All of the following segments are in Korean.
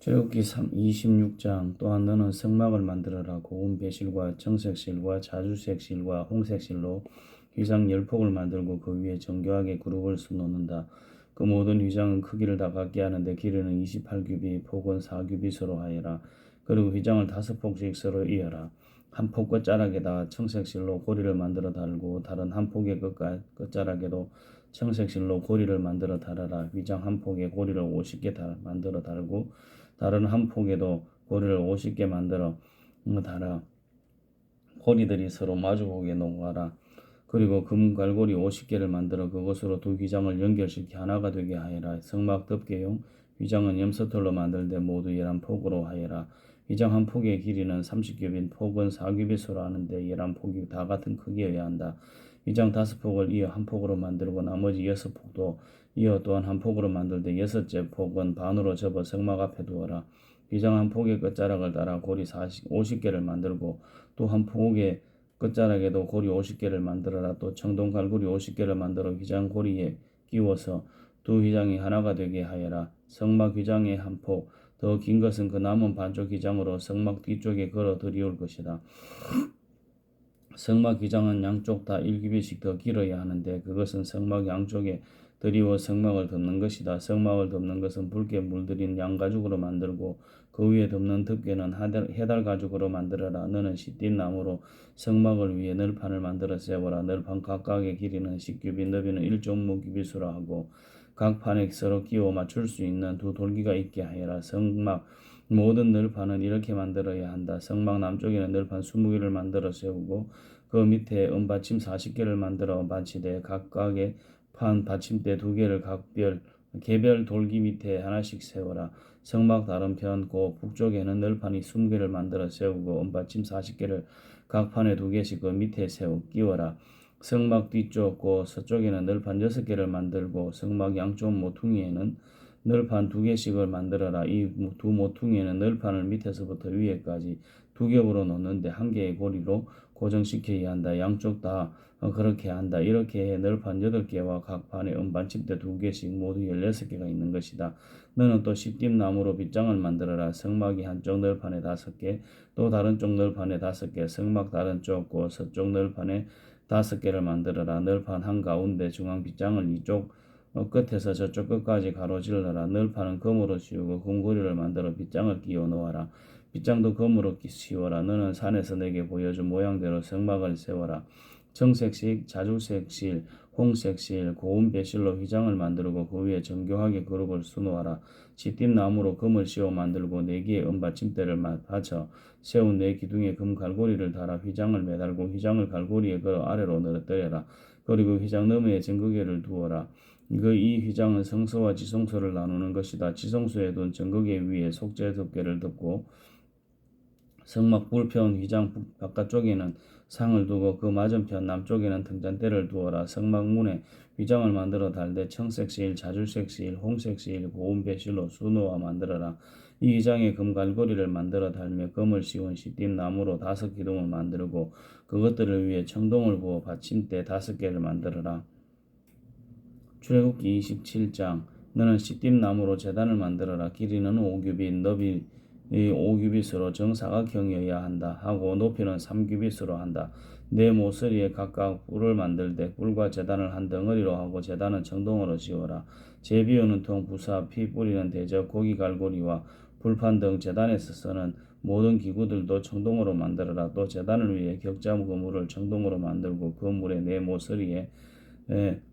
출애굽기 26장 또한 너는 성막을 만들어라. 고운 배실과 청색실과 자주색실과 홍색실로 휘장 10폭을 만들고 그 위에 정교하게 그룹을 수놓는다. 그 모든 휘장은 크기를 다 같게 하는데 길이는 28규빗, 폭은 4규빗으로 하여라. 그리고 휘장을 5폭씩 서로 이어라. 한 폭 끝자락에다 청색실로 고리를 만들어 달고 다른 한 폭의 끝자락에도 청색실로 고리를 만들어 달아라. 휘장 한 폭에 고리를 50개 만들어 달고 다른 한 폭에도 고리를 50개 만들어 달아. 고리들이 서로 마주보게 놓아라. 그리고 금갈고리 50개를 만들어 그것으로 두 휘장을 연결시켜 하나가 되게 하여라. 성막 덮개용 휘장은 염소털로 만들되 모두 11폭으로 하여라. 휘장 한 폭의 길이는 30규빗, 폭은 4규빗으로 하는데 11폭이 다 같은 크기여야 한다. 휘장 5폭을 이어 한 폭으로 만들고 나머지 6폭도 이어 또한 한 폭으로 만들되 여섯째 폭은 반으로 접어 성막 앞에 두어라. 휘장 한 폭의 끝자락을 따라 고리 50개를 만들고 또 한 폭의 끝자락에도 고리 50개를 만들어라. 또 청동 갈고리 50개를 만들어 휘장 고리에 끼워서 두 휘장이 하나가 되게 하여라. 성막 휘장의 한 폭, 더 긴 것은 그 남은 반쪽 휘장으로 성막 뒤쪽에 걸어 들이올 것이다. 성막 휘장은 양쪽 다 1규빗씩 더 길어야 하는데 그것은 성막 양쪽에 들이워 성막을 덮는 것이다. 성막을 덮는 것은 붉게 물들인 양가죽으로 만들고 그 위에 덮는 덮개는 해달 가죽으로 만들어라. 너는 시띠 나무로 성막을 위해 널판을 만들어 세워라. 널판 각각의 길이는 10규빗, 너비는 1.5규빗으로 하고 각 판에 서로 끼워 맞출 수 있는 두 돌기가 있게 하여라. 성막 모든 널판은 이렇게 만들어야 한다. 성막 남쪽에는 널판 20개를 만들어 세우고 그 밑에 은받침 40개를 만들어 받치되 각각의 판 받침대 2개를 개별 돌기 밑에 하나씩 세워라. 성막 다른 편 곧 북쪽에는 널판이 20개를 만들어 세우고 은받침 40개를 각 판에 2개씩 그 밑에 끼워라. 성막 뒤쪽 곧 서쪽에는 널판 6개를 만들고 성막 양쪽 모퉁이에는 널판 2개씩을 만들어라. 이 두 모퉁이에는 널판을 밑에서부터 위에까지 2겹으로 놓는데 한 개의 고리로 고정시켜야 한다. 양쪽 다 그렇게 한다. 이렇게 해 널판 8개와 각 판에 은반침대 2개씩 모두 16개가 있는 것이다. 너는 또 시띠나무로 빗장을 만들어라. 성막이 한쪽 널판에 5개, 또 다른 쪽 널판에 5개, 성막 다른 쪽 곧 서쪽 널판에 5개를 만들어라. 널판 한가운데 중앙 빗장을 이쪽 끝에서 저쪽 끝까지 가로질러라. 널판은 금으로 씌우고 금고리를 만들어 빗장을 끼워 놓아라. 빗장도 금으로 씌워라. 너는 산에서 내게 보여준 모양대로 성막을 세워라. 청색실, 자주색실, 홍색실, 고운 배실로 휘장을 만들고 그 위에 정교하게 그룹을 수놓아라. 시띠나무로 금을 씌워 만들고 4개의 은받침대를 받쳐 세운 4기둥에 금 갈고리를 달아 휘장을 매달고 휘장을 갈고리에 걸어 아래로 늘어뜨려라. 그리고 휘장 너머에 정거개를 두어라. 이 휘장은 성소와 지성소를 나누는 것이다. 지성소에 둔 정거개 위에 속죄 덮개를 덮고 성막 불편 휘장 바깥쪽에는 상을 두고 그 맞은편 남쪽에는 등잔대를 두어라. 성막 문에 휘장을 만들어 달되 청색실, 자주색실, 홍색실, 고운 배실로 수놓아 만들어라. 이 휘장에 금갈고리를 만들어 달며 금을 씌운 시띠 나무로 5기둥을 만들고 그것들을 위해 청동을 부어 받침대 5개를 만들어라. 출애굽기 27장 너는 시띠나무로 제단을 만들어라. 길이는 5규빗, 너비 5규빗으로 정사각형이어야 한다 하고 높이는 3규빗으로 한다. 네 모서리에 각각 뿔을 만들되 뿔과 제단을 한 덩어리로 하고 제단은 청동으로 씌워라. 제비우는 통, 부사, 피 뿌리는 대적, 고기 갈고리와 불판 등 제단에서 쓰는 모든 기구들도 청동으로 만들어라. 또 제단을 위해 격자 그물을 청동으로 만들고 그 물의 네 모서리에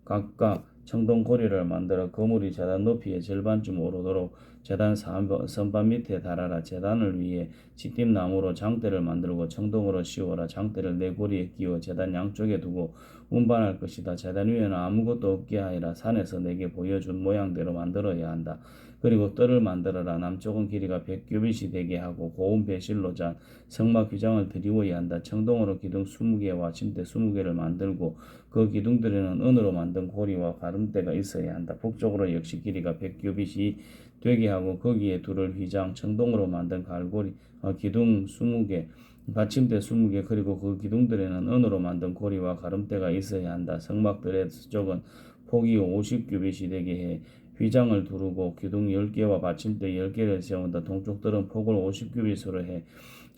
각각 청동고리를 만들어 그물이 제단 높이의 절반쯤 오르도록 제단 선반 밑에 달아라. 제단을 위해 지띠나무로 장대를 만들고 청동으로 씌워라. 장대를 네 고리에 끼워 제단 양쪽에 두고 운반할 것이다. 제단 위에는 아무것도 없게 하여라. 산에서 내게 보여준 모양대로 만들어야 한다. 그리고 뜰을 만들어라. 남쪽은 길이가 100규빗이 되게 하고 고운 배실로 잔 성막 휘장을 드리워야 한다. 청동으로 기둥 20개와 침대 20개를 만들고 그 기둥들에는 은으로 만든 고리와 가름대가 있어야 한다. 북쪽으로 역시 길이가 100규빗이 되게 하고 거기에 두를 휘장, 청동으로 만든 갈고리, 기둥 20개, 받침대 20개 그리고 그 기둥들에는 은으로 만든 고리와 가름대가 있어야 한다. 성막들의 서쪽은 폭이 50규빗이 되게 해 휘장을 두르고 기둥 10개와 받침대 10개를 세운다. 동쪽들은 폭을 50규빗으로 해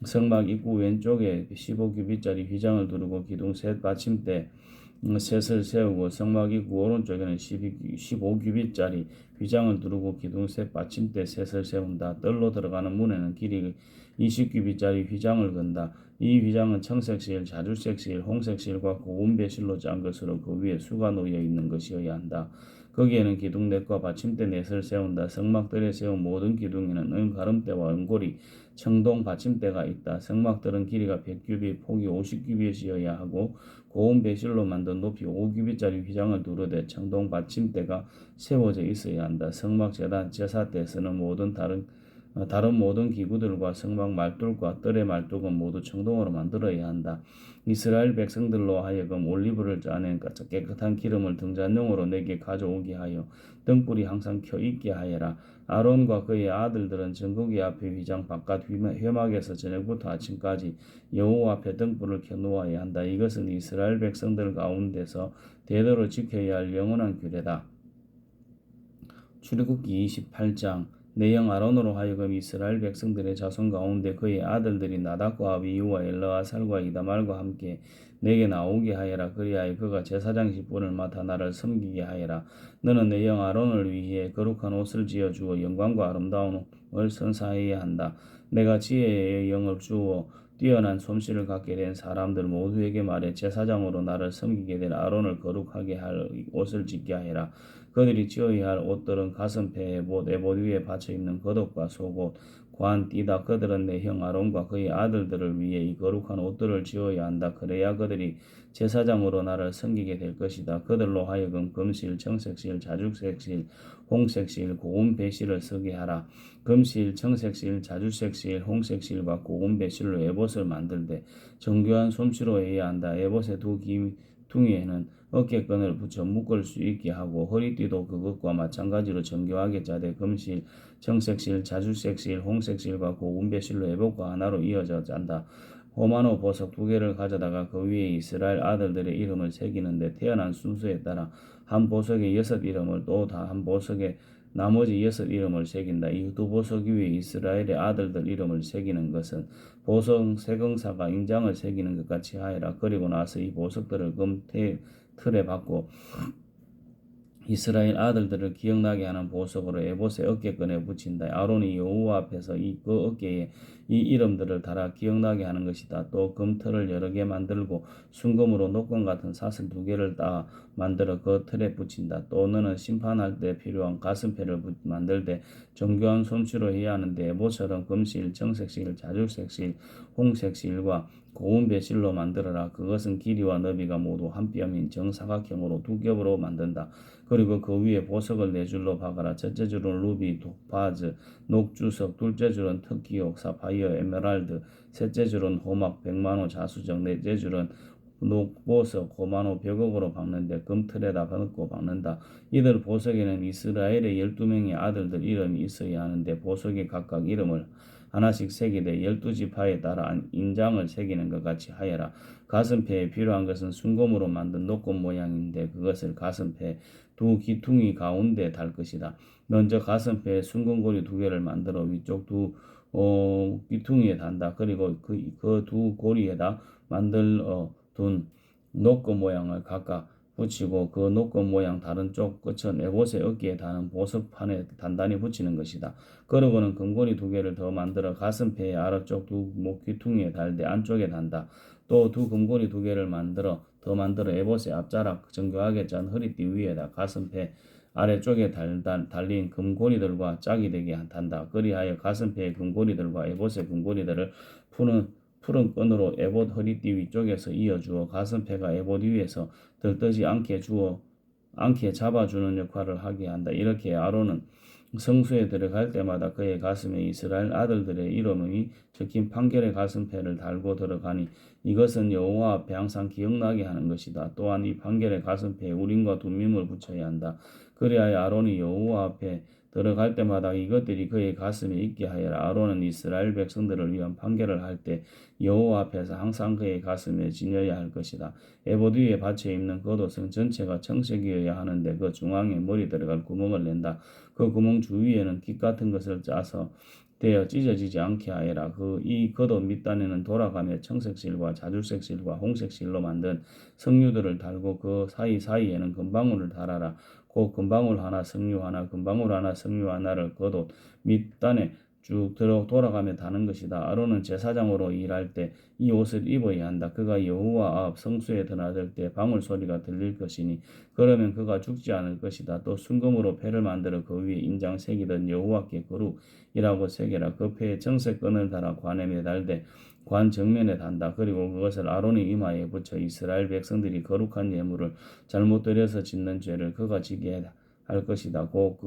성막 입구 왼쪽에 15규빗짜리 휘장을 두르고 기둥 셋 받침대 셋을 세우고 성막 입구 오른쪽에는 15규빗짜리 휘장을 두르고 기둥 셋 받침대 셋을 세운다. 뜰로 들어가는 문에는 길이 20규빗짜리 휘장을 건다. 이 휘장은 청색실, 자주색실, 홍색실과 고운 배실로 짠 것으로 그 위에 수가 놓여 있는 것이어야 한다. 거기에는 기둥 넷과 받침대 넷을 세운다. 성막들에 세운 모든 기둥에는 은가름대와 은고리, 청동 받침대가 있다. 성막들은 길이가 100규빗, 폭이 50규빗이어야 하고 고운 배실로 만든 높이 5규빗짜리 휘장을 두르되 청동 받침대가 세워져 있어야 한다. 성막 제단 제사 때 쓰는 다른 모든 기구들과 성막 말뚝과 뜰의 말뚝은 모두 청동으로 만들어야 한다. 이스라엘 백성들로 하여금 올리브를 짜낸 깨끗한 기름을 등잔용으로 내게 가져오게 하여 등불이 항상 켜 있게 하여라. 아론과 그의 아들들은 전거기 앞에 휘장 바깥 회막에서 저녁부터 아침까지 여호와 앞에 등불을 켜 놓아야 한다. 이것은 이스라엘 백성들 가운데서 대대로 지켜야 할 영원한 규례다. 출애굽기 28장 내 영 아론으로 하여금 이스라엘 백성들의 자손 가운데 그의 아들들이 나답과 아비후와 엘르아살과 이다말과 함께 내게 나오게 하여라. 그리하여 그가 제사장 직분을 맡아 나를 섬기게 하여라. 너는 내 영 아론을 위해 거룩한 옷을 지어 주어 영광과 아름다움을 선사해야 한다. 내가 지혜의 영을 주어 뛰어난 솜씨를 갖게 된 사람들 모두에게 말해 제사장으로 나를 섬기게 된 아론을 거룩하게 할 옷을 짓게 하여라. 그들이 지어야 할 옷들은 가슴패, 에봇 위에 받쳐 입는 겉옷과 속옷, 관, 띠다. 그들은 내 형 아론과 그의 아들들을 위해 이 거룩한 옷들을 지어야 한다. 그래야 그들이 제사장으로 나를 섬기게 될 것이다. 그들로 하여금 금실, 청색실, 자주색실, 홍색실, 고운 배실을 쓰게 하라. 금실, 청색실, 자주색실, 홍색실과 고운 배실로 에봇을 만들되 정교한 솜씨로 해야 한다. 에봇의 두 기둥에는 어깨끈을 붙여 묶을 수 있게 하고 허리띠도 그것과 마찬가지로 정교하게 짜되 금실, 청색실, 자주색실, 홍색실과 고운 배실로 에봇과 하나로 이어져 짠다. 호마노 보석 2개를 가져다가 그 위에 이스라엘 아들들의 이름을 새기는데 태어난 순서에 따라 한 보석에 6이름을 또 다 한 보석에 나머지 6이름을 새긴다. 이 두 보석 위에 이스라엘의 아들들 이름을 새기는 것은 보석 세경사가 인장을 새기는 것 같이 하여라. 그리고 나서 이 보석들을 금 틀에 박고 이스라엘 아들들을 기억나게 하는 보석으로 에봇의 어깨끈에 붙인다. 아론이 여호와 앞에서 그 어깨에 이 이름들을 달아 기억나게 하는 것이다. 또 금틀을 여러 개 만들고 순금으로 녹건 같은 사슬 2개를 따 만들어 그 틀에 붙인다. 또 너는 심판할 때 필요한 가슴패를 만들 때 정교한 솜씨로 해야 하는데 에봇처럼 금실, 청색실, 자주색실, 홍색실과 고운 배실로 만들어라. 그것은 길이와 너비가 모두 한 뼘인 정사각형으로 2겹으로 만든다. 그리고 그 위에 보석을 4줄로 박아라. 첫째 줄은 루비, 토파즈, 녹주석, 둘째 줄은 특기옥, 사파이어, 에메랄드, 셋째 줄은 호막, 백만호, 자수정, 넷째 줄은 녹보석, 고만호, 벽옥으로 박는데 금틀에다 넣고 박는다. 이들 보석에는 이스라엘의 12명의 아들들 이름이 있어야 하는데 보석에 각각 이름을 하나씩 새기되 12지파에 따라 인장을 새기는 것 같이 하여라. 가슴패에 필요한 것은 순금으로 만든 녹건 모양인데 그것을 가슴패 두 기퉁이 가운데 달 것이다. 먼저 가슴패에 순금고리 2개를 만들어 위쪽 두 기퉁이에 단다. 그리고 그 두 고리에다 둔 녹건 모양을 각각 붙이고 그 녹건 모양 다른 쪽 끝은 에봇의 어깨에 다는 보석판에 단단히 붙이는 것이다. 그러고는 금고리 2개를 더 만들어 가슴패의 아래쪽 두 목귀퉁이에 달되 안쪽에 단다. 또 두 금고리 2개를 더 만들어 에봇의 앞자락 정교하게 짠 허리띠 위에다 가슴패 아래쪽에 달린 금고리들과 짝이 되게 단다. 그리하여 가슴패의 금고리들과 에봇의 금고리들을 푸른 끈으로 에봇 허리띠 위쪽에서 이어주어 가슴패가 에봇 위에서 들뜨지 않게 잡아주는 역할을 하게 한다. 이렇게 아론은 성소에 들어갈 때마다 그의 가슴에 이스라엘 아들들의 이름이 적힌 판결의 가슴패를 달고 들어가니 이것은 여호와 앞에 항상 기억나게 하는 것이다. 또한 이 판결의 가슴패에 우림과 둠밈을 붙여야 한다. 그리하여 아론이 여호와 앞에 들어갈 때마다 이것들이 그의 가슴에 있게 하여라. 아론은 이스라엘 백성들을 위한 판결을 할 때 여호와 앞에서 항상 그의 가슴에 지녀야 할 것이다. 에보드 위에 받쳐 입는 겉옷은 전체가 청색이어야 하는데 그 중앙에 머리 들어갈 구멍을 낸다. 그 구멍 주위에는 깃 같은 것을 짜서 되어 찢어지지 않게 하여라. 이 겉옷 밑단에는 돌아가며 청색 실과 자줄색 실과 홍색 실로 만든 석류들을 달고 그 사이사이에는 금방울을 달아라. 그 금방울 하나, 석류 하나, 금방울 하나, 석류 하나를 겉옷 밑단에 쭉 돌아가며 다는 것이다. 아론은 제사장으로 일할 때 이 옷을 입어야 한다. 그가 여호와 앞 성소에 드나들 때 방울 소리가 들릴 것이니 그러면 그가 죽지 않을 것이다. 또 순금으로 패를 만들어 그 위에 인장 새기던 여호와께 거룩이라고 새겨라. 그 패에 정색 끈을 달아 관에 매달되 관 정면에 단다. 그리고 그것을 아론의 이마에 붙여 이스라엘 백성들이 거룩한 예물을 잘못 드려서 짓는 죄를 그가 지게 할 것이다. 곧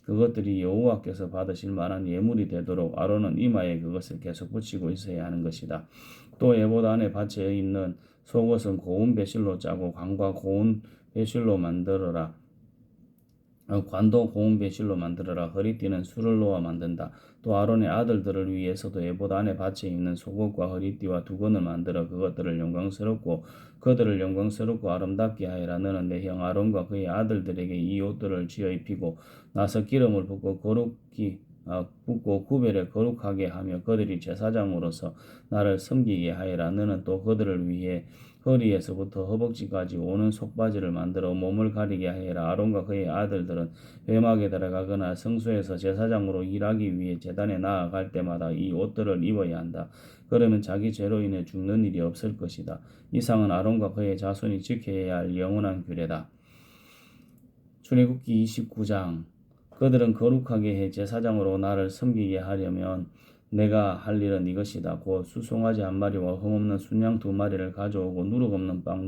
그것들이 여호와께서 받으실 만한 예물이 되도록 아론은 이마에 그것을 계속 붙이고 있어야 하는 것이다. 또 에봇 안에 받쳐 있는 속옷은 고운 배실로 짜고 관과 고운 배실로 만들어라. 관도 고운 배실로 만들어라. 허리띠는 술을 놓아 만든다. 또 아론의 아들들을 위해서도 에봇 안에 받쳐 입는 속옷과 허리띠와 두건을 만들어 그것들을 영광스럽고 그들을 영광스럽고 아름답게 하여라. 너는 내 형 아론과 그의 아들들에게 이 옷들을 지어 입히고 나서 기름을 붓고 구별에 거룩하게 하며 그들이 제사장으로서 나를 섬기게 하여라. 너는 또 그들을 위해 허리에서부터 허벅지까지 오는 속바지를 만들어 몸을 가리게 하여라. 아론과 그의 아들들은 회막에 들어가거나 성소에서 제사장으로 일하기 위해 제단에 나아갈 때마다 이 옷들을 입어야 한다. 그러면 자기 죄로 인해 죽는 일이 없을 것이다. 이상은 아론과 그의 자손이 지켜야 할 영원한 규례다. 출애굽기 29장. 그들은 거룩하게 해 제사장으로 나를 섬기게 하려면 내가 할 일은 이것이다. 곧 수송아지 한 마리와 흠없는 순양 2마리를 가져오고 누룩 없는 빵,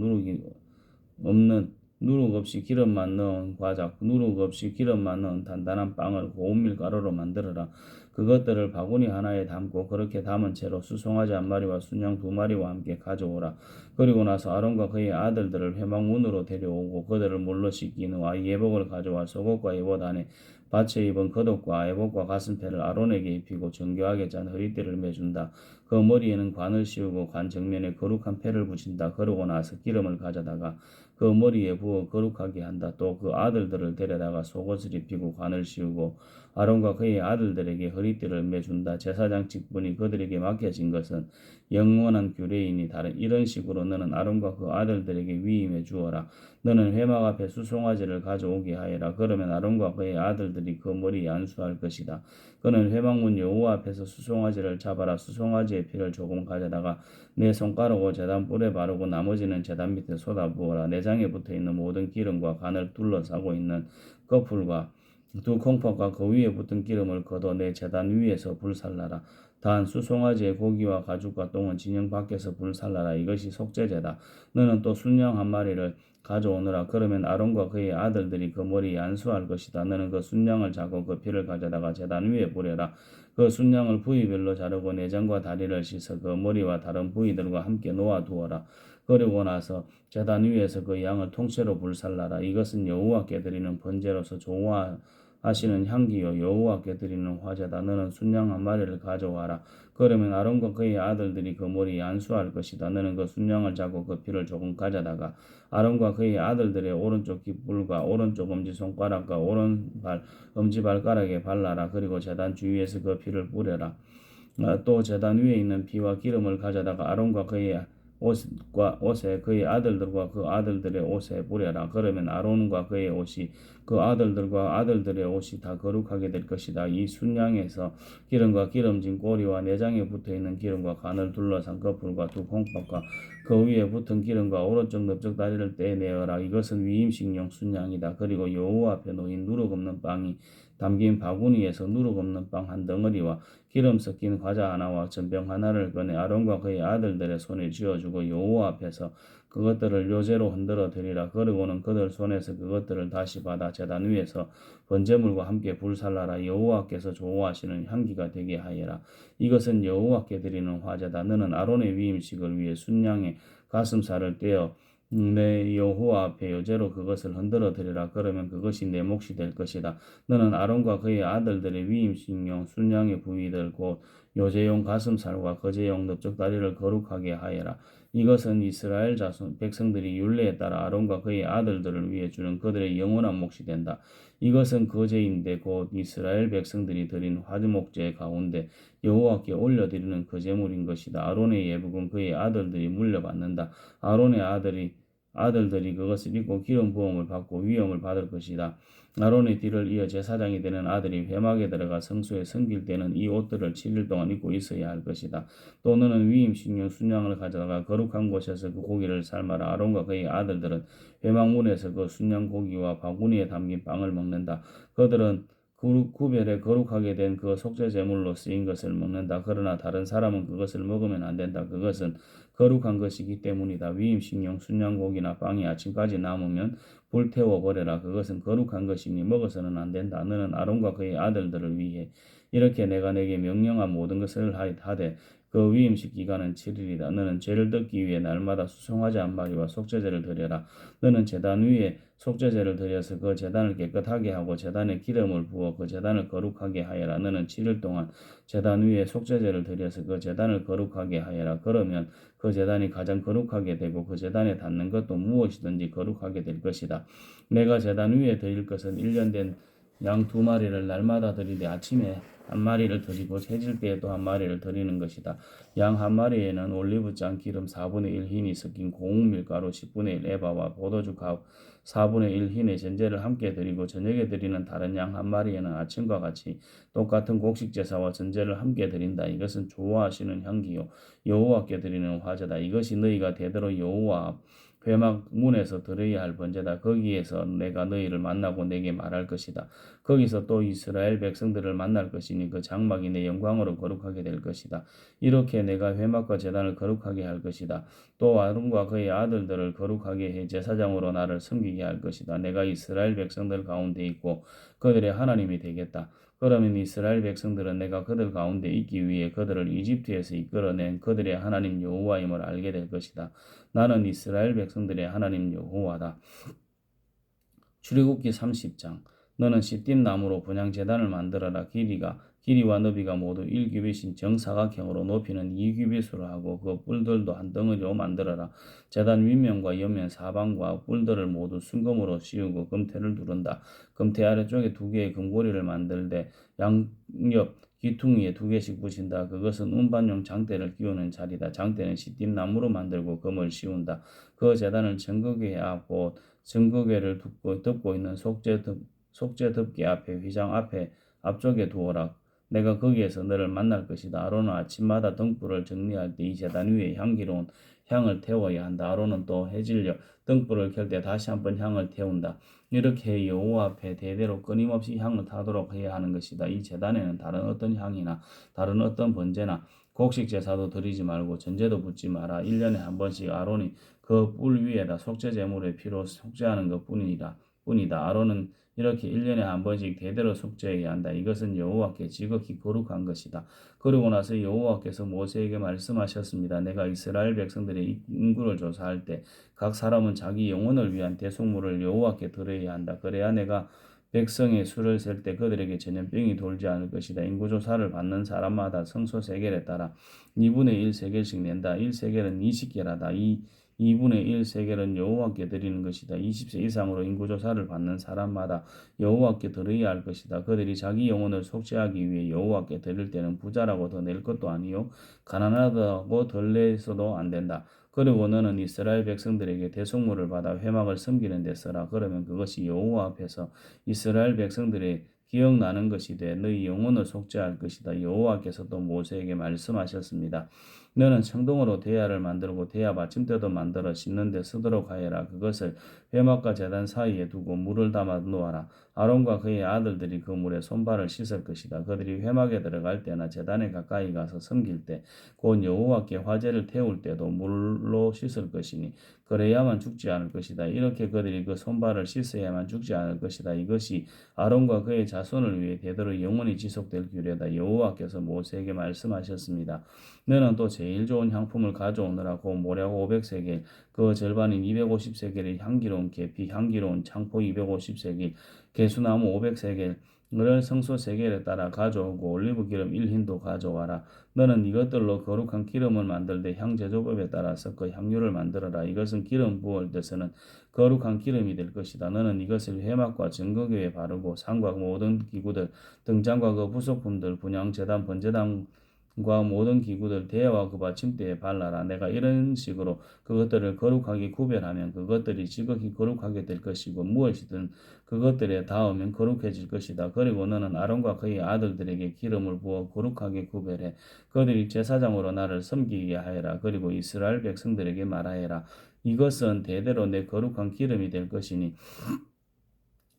누룩 없이 기름만 넣은 과자, 누룩 없이 기름만 넣은 단단한 빵을 고운 밀가루로 만들어라. 그것들을 바구니 하나에 담고 그렇게 담은 채로 수송아지 한 마리와 순양 2마리와 함께 가져오라. 그리고 나서 아론과 그의 아들들을 회막문으로 데려오고 그들을 물로 씻긴 후 예복을 가져와 속옷과 에봇 안에 받쳐 입은 겉옷과 에봇과 가슴패를 아론에게 입히고 정교하게 짠 허리띠를 매준다. 그 머리에는 관을 씌우고 관 정면에 거룩한 패를 붙인다. 그러고 나서 기름을 가져다가 그 머리에 부어 거룩하게 한다. 또 그 아들들을 데려다가 속옷을 입히고 관을 씌우고 아론과 그의 아들들에게 허리띠를 매준다. 제사장 직분이 그들에게 맡겨진 것은 영원한 규례이니 다른 이런 식으로 너는 아론과 그 아들들에게 위임해 주어라. 너는 회막 앞에 수송아지를 가져오게 하여라. 그러면 아론과 그의 아들들이 그 머리에 안수할 것이다. 그는 회막문 여호와 앞에서 수송아지를 잡아라. 수송아지의 피를 조금 가져다가 내 손가락으로 제단 뿔에 바르고 나머지는 제단 밑에 쏟아부어라. 내장에 붙어있는 모든 기름과 간을 둘러싸고 있는 거풀과 두 콩팥과 그 위에 붙은 기름을 걷어 내 제단 위에서 불살라라. 단 수송아지의 고기와 가죽과 똥은 진영 밖에서 불살라라. 이것이 속죄제다. 너는 또 순양 한 마리를 가져오너라. 그러면 아론과 그의 아들들이 그 머리에 안수할 것이다. 너는 그 순양을 자고 그 피를 가져다가 제단 위에 뿌려라. 그 순양을 부위별로 자르고 내장과 다리를 씻어 그 머리와 다른 부위들과 함께 놓아두어라. 그리고 나서 제단 위에서 그 양을 통째로 불살라라. 이것은 여호와께 드리는 번제로서 좋아하시는 향기요 여호와께 드리는 화제다. 너는 순양 한 마리를 가져와라. 그러면 아론과 그의 아들들이 그 머리에 안수할 것이다. 너는 그 순양을 자고 그 피를 조금 가져다가 아론과 그의 아들들의 오른쪽 깃불과 오른쪽 엄지손가락과 오른발 엄지발가락에 발라라. 그리고 제단 주위에서 그 피를 뿌려라. 또 제단 위에 있는 피와 기름을 가져다가 아론과 그의 옷에 그의 아들들과 그 아들들의 옷에 뿌려라. 그러면 아론과 그의 옷이 그 아들들과 아들들의 옷이 다 거룩하게 될 것이다. 이 순양에서 기름과 기름진 꼬리와 내장에 붙어있는 기름과 간을 둘러싼 거풀과 두 콩팥과 그 위에 붙은 기름과 오른쪽 넓적 다리를 떼내어라. 이것은 위임식용 순양이다. 그리고 여호와 앞에 놓인 누룩 없는 빵이 담긴 바구니에서 누룩 없는 빵 한 덩어리와 기름 섞인 과자 하나와 전병 하나를 꺼내 아론과 그의 아들들의 손에 쥐어주고 여호와 앞에서 그것들을 요제로 흔들어 드리라. 그리고는 그들 손에서 그것들을 다시 받아 제단 위에서 번제물과 함께 불살라라. 여호와께서 좋아하시는 향기가 되게 하여라. 이것은 여호와께 드리는 화제다. 너는 아론의 위임식을 위해 순양의 가슴살을 떼어 내 여호와 앞에 여제로 그것을 흔들어 드리라. 그러면 그것이 내 몫이 될 것이다. 너는 아론과 그의 아들들의 위임식용 순양의 부위들 곧 요제용 가슴살과 거제용 넓적다리를 거룩하게 하여라. 이것은 이스라엘 자손 백성들이 율례에 따라 아론과 그의 아들들을 위해 주는 그들의 영원한 몫이 된다. 이것은 거제인데 곧 이스라엘 백성들이 드린 화두목제 가운데 여호와께 올려드리는 거제물인 것이다. 아론의 예복은 그의 아들들이 물려받는다. 아론의 아들들이 그것을 입고 기름 부음을 받고 위엄을 받을 것이다. 아론의 뒤를 이어 제사장이 되는 아들이 회막에 들어가 성소에 섬길 때는 이 옷들을 7일 동안 입고 있어야 할 것이다. 또 너는 위임식용 순양을 가져다가 거룩한 곳에서 그 고기를 삶아라. 아론과 그의 아들들은 회막문에서 그 순양 고기와 바구니에 담긴 빵을 먹는다. 그들은 구별에 거룩하게 된 그 속죄 제물로 쓰인 것을 먹는다. 그러나 다른 사람은 그것을 먹으면 안 된다. 그것은 거룩한 것이기 때문이다. 위임식용 순양고기나 빵이 아침까지 남으면 불태워 버려라. 그것은 거룩한 것이니 먹어서는 안 된다. 너는 아론과 그의 아들들을 위해 이렇게 내가 내게 명령한 모든 것을 하되 그 위임식 기간은 7일이다. 너는 죄를 덮기 위해 날마다 수송아지 한 마리와 속죄제를 드려라. 너는 제단 위에 속죄제를 드려서 그 제단을 깨끗하게 하고 제단에 기름을 부어 그 제단을 거룩하게 하여라. 너는 7일 동안 제단 위에 속죄제를 드려서 그 제단을 거룩하게 하여라. 그러면 그 제단이 가장 거룩하게 되고 그 제단에 닿는 것도 무엇이든지 거룩하게 될 것이다. 내가 제단 위에 드릴 것은 1년 된 양 2마리를 날마다 드리되 아침에 한 마리를 드리고 새질 때에 또 한 마리를 드리는 것이다. 양 한 마리에는 올리브장 기름 4분의 1 흰이 섞인 고운 밀가루 10분의 1 에바와 포도주 값 4분의 1 흰의 전제를 함께 드리고 저녁에 드리는 다른 양 한 마리에는 아침과 같이 똑같은 곡식 제사와 전제를 함께 드린다. 이것은 좋아하시는 향기요 여호와께 드리는 화제다. 이것이 너희가 대대로 여호와 앞 회막 문에서 드려야 할 번제다. 거기에서 내가 너희를 만나고 내게 말할 것이다. 거기서 또 이스라엘 백성들을 만날 것이니 그 장막이 내 영광으로 거룩하게 될 것이다. 이렇게 내가 회막과 제단을 거룩하게 할 것이다. 또 아론과 그의 아들들을 거룩하게 해 제사장으로 나를 섬기게 할 것이다. 내가 이스라엘 백성들 가운데 있고 그들의 하나님이 되겠다. 그러면 이스라엘 백성들은 내가 그들 가운데 있기 위해 그들을 이집트에서 이끌어낸 그들의 하나님 여호와임을 알게 될 것이다. 나는 이스라엘 백성들의 하나님 여호와다. 출애굽기 30장. 너는 시띠임 나무로 분향 제단을 만들어라. 길이와 너비가 모두 1규빗인 정사각형으로 높이는 2규빗으로 하고 그 뿔들도 한 덩어리로 만들어라. 제단 윗면과 옆면 사방과 뿔들을 모두 순금으로 씌우고 금태를 두른다. 금태 아래쪽에 2개의 금고리를 만들되 양옆 귀퉁이에 2개씩 붙인다. 그것은 운반용 장대를 끼우는 자리다. 장대는 시띠임 나무로 만들고 금을 씌운다. 그 제단을 정극에 하고 증거궤를 덮고 있는 속죄 덮개 앞에 휘장 앞쪽에 두어라. 내가 거기에서 너를 만날 것이다. 아론은 아침마다 등불을 정리할 때 이 제단 위에 향기로운 향을 태워야 한다. 아론은 또 해질녘 등불을 켤 때 다시 한번 향을 태운다. 이렇게 여호와 앞에 대대로 끊임없이 향을 타도록 해야 하는 것이다. 이 제단에는 다른 어떤 향이나 다른 어떤 번제나 곡식 제사도 드리지 말고 전제도 붓지 마라. 1년에 한 번씩 아론이 그 뿔 위에다 속죄 제물의 피로 속죄하는 뿐이다. 아론은 이렇게 1년에 한 번씩 대대로 속죄해야 한다. 이것은 여호와께 지극히 거룩한 것이다. 그러고 나서 여호와께서 모세에게 말씀하셨습니다. 내가 이스라엘 백성들의 인구를 조사할 때 각 사람은 자기 영혼을 위한 대속물을 여호와께 드려야 한다. 그래야 내가 백성의 수를 셀 때 그들에게 전염병이 돌지 않을 것이다. 인구조사를 받는 사람마다 성소 세겔에 따라 2분의 1 세겔씩 낸다. 1 세겔은 20개라다. 2분의 1 세겔은 여호와께 드리는 것이다. 20세 이상으로 인구조사를 받는 사람마다 여호와께 드려야 할 것이다. 그들이 자기 영혼을 속죄하기 위해 여호와께 드릴 때는 부자라고 더 낼 것도 아니요 가난하다고 덜 내서도 안 된다. 그리고 너는 이스라엘 백성들에게 대속물을 받아 회막을 섬기는 데 써라. 그러면 그것이 여호와 앞에서 이스라엘 백성들의 기억나는 것이 돼 너희 영혼을 속죄할 것이다. 여호와께서 또 모세에게 말씀하셨습니다. 너는 청동으로 대야를 만들고 대야 받침대도 만들어 씻는 데 쓰도록 하여라. 그것을 회막과 제단 사이에 두고 물을 담아 놓아라. 아론과 그의 아들들이 그 물에 손발을 씻을 것이다. 그들이 회막에 들어갈 때나 제단에 가까이 가서 섬길 때 곧 여호와께 화제를 태울 때도 물로 씻을 것이니 그래야만 죽지 않을 것이다. 이렇게 그들이 그 손발을 씻어야만 죽지 않을 것이다. 이것이 아론과 그의 자손을 위해 대대로 영원히 지속될 규례다. 여호와께서 모세에게 말씀하셨습니다. 너는 또 제일 좋은 향품을 가져오느라 고 모략 500세겔 그 절반인 250세겔의 향기로운 계피 향기로운 창포 250세겔 개수나무 500세겔 을 성소 세겔에 따라 가져오고 올리브 기름 1흰도 가져와라. 너는 이것들로 거룩한 기름을 만들되 향제조법에 따라서 그 향유를 만들어라. 이것은 기름 부을 때서는 거룩한 기름이 될 것이다. 너는 이것을 회막과 증거교에 바르고 상과 모든 기구들 등잔과 그 부속품들 분향 제단 번제단과 모든 기구들 대야와 그 받침대에 발라라. 내가 이런 식으로 그것들을 거룩하게 구별하면 그것들이 지극히 거룩하게 될 것이고 무엇이든 그것들에 닿으면 거룩해질 것이다. 그리고 너는 아론과 그의 아들들에게 기름을 부어 거룩하게 구별해 그들이 제사장으로 나를 섬기게 하여라. 그리고 이스라엘 백성들에게 말하여라. 이것은 대대로 내 거룩한 기름이 될 것이니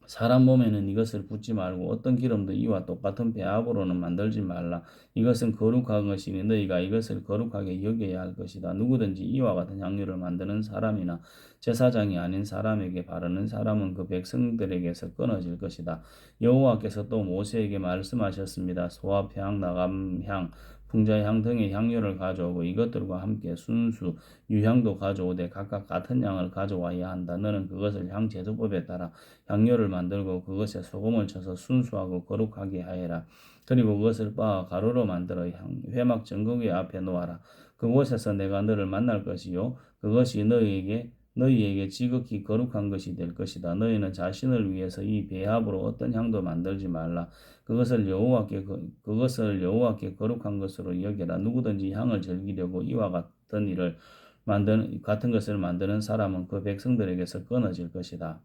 사람 몸에는 이것을 붓지 말고 어떤 기름도 이와 똑같은 배합으로는 만들지 말라. 이것은 거룩한 것이니 너희가 이것을 거룩하게 여겨야 할 것이다. 누구든지 이와 같은 향유를 만드는 사람이나 제사장이 아닌 사람에게 바르는 사람은 그 백성들에게서 끊어질 것이다. 여호와께서 또 모세에게 말씀하셨습니다. 소와 향, 나감향, 풍자향 등의 향유를 가져오고 이것들과 함께 순수, 유향도 가져오되 각각 같은 양을 가져와야 한다. 너는 그것을 향 제조법에 따라 향료를 만들고 그것에 소금을 쳐서 순수하고 거룩하게 하여라. 그리고 그것을 빻아 가루로 만들어 회막 정거기 앞에 놓아라. 그곳에서 내가 너를 만날 것이요 그것이 너희에게 지극히 거룩한 것이 될 것이다. 너희는 자신을 위해서 이 배합으로 어떤 향도 만들지 말라. 그것을 여호와께 거룩한 것으로 여겨라. 누구든지 향을 즐기려고 이와 같은 것을 만드는 사람은 그 백성들에게서 끊어질 것이다.